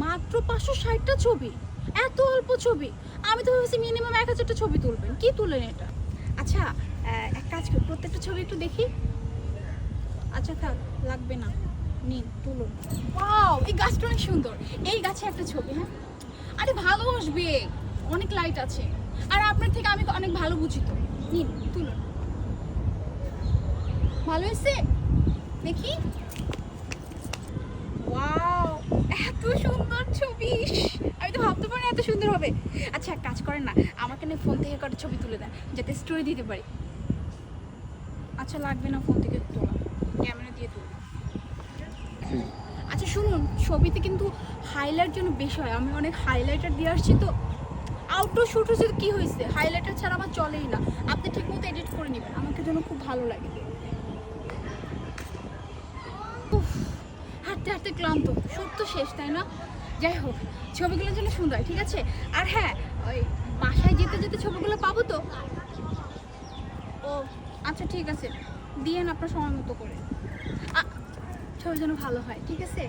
মাত্র 560টা ছবি, এত অল্প ছবি? আমি তো ভাবছি মিনিমাম 1000টা ছবি তুলবেন। কি তুলেন এটা? আচ্ছা এক কাজ করি, প্রত্যেকটা ছবি একটু দেখি। আচ্ছা থাক, লাগবে না, নিন তুলুন। ওয়াও, এই গাছটা অনেক সুন্দর, এই গাছে একটা ছবি। হ্যাঁ, আরে ভালো আসবে, অনেক লাইট আছে, আর আপনার থেকে আমি অনেক ভালো বুঝি তো। নিন তুলুন। ভালো হয়েছে? দেখি। ওয়াও, এত সুন্দর ছবি! আমি তো ভাবতে পারি এত সুন্দর হবে। আচ্ছা এক কাজ করেন না, আমাকে নিয়ে ফোন থেকে কটা ছবি তুলে দেন, যাতে স্টোরি দিতে পারি। আচ্ছা লাগবে না ফোন থেকে তোলা, ক্যামেরা দিয়ে তুলুন। আচ্ছা শুনুন, ছবিতে কিন্তু হাইলাইট জন্য বেশি হয়, আমি অনেক হাইলাইটার দিয়ে আসছি তো। আউটডোর শ্যুট হচ্ছে তো, কী হয়েছে, হাইলাইটার ছাড়া আমার চলেই না। আপনি ঠিক মতো এডিট করে নেবেন, আমাকে যেন খুব ভালো লাগে। উফ, হাঁটতে হাঁটতে ক্লান্ত, শ্যুট তো শেষ, তাই না? যাই হোক, ছবিগুলোর জন্য সুন্দর, ঠিক আছে। আর হ্যাঁ, ওই বাসায় যেতে যেতে ছবিগুলো পাবো তো? ও আচ্ছা ঠিক আছে, দিয়েন আপনার সময় মতো করে। ছবি যেন ভালো হয়, ঠিক আছে।